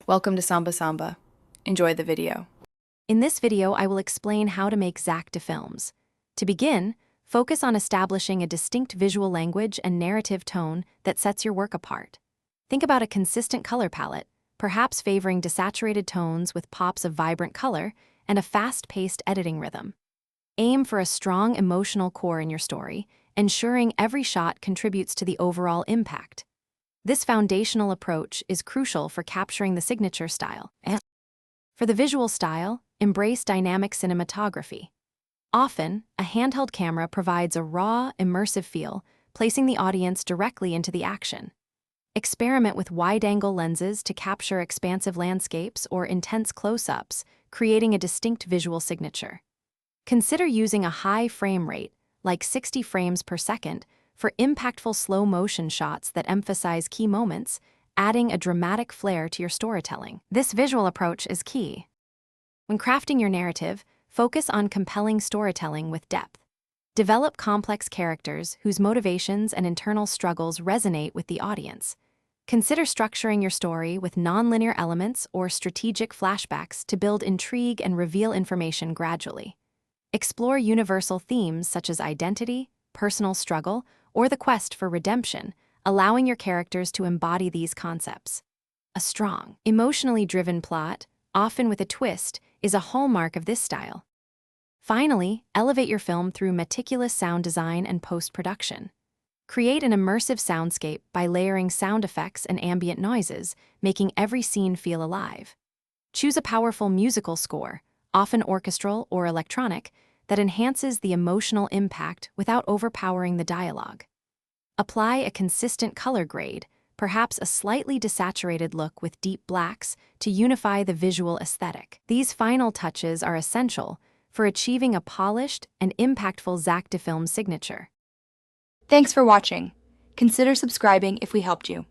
Welcome to Samba Samba. Enjoy the video. In this video, I will explain how to make Zack D'Films. To begin, focus on establishing a distinct visual language and narrative tone that sets your work apart. Think about a consistent color palette, perhaps favoring desaturated tones with pops of vibrant color and a fast-paced editing rhythm. Aim for a strong emotional core in your story, ensuring every shot contributes to the overall impact. This foundational approach is crucial for capturing the signature style. For the visual style, embrace dynamic cinematography. Often, a handheld camera provides a raw, immersive feel, placing the audience directly into the action. Experiment with wide-angle lenses to capture expansive landscapes or intense close-ups, creating a distinct visual signature. Consider using a high frame rate, like 60 frames per second, for impactful slow-motion shots that emphasize key moments, adding a dramatic flair to your storytelling. This visual approach is key. When crafting your narrative, focus on compelling storytelling with depth. Develop complex characters whose motivations and internal struggles resonate with the audience. Consider structuring your story with nonlinear elements or strategic flashbacks to build intrigue and reveal information gradually. Explore universal themes such as identity, personal struggle, or the quest for redemption, allowing your characters to embody these concepts. A strong, emotionally driven plot, often with a twist, is a hallmark of this style. Finally, elevate your film through meticulous sound design and post-production. Create an immersive soundscape by layering sound effects and ambient noises, making every scene feel alive. Choose a powerful musical score, often orchestral or electronic, that enhances the emotional impact without overpowering the dialogue. Apply a consistent color grade, perhaps a slightly desaturated look with deep blacks, to unify the visual aesthetic. These final touches are essential for achieving a polished and impactful Zack D'Films signature. Thanks for watching. Consider subscribing if we helped you.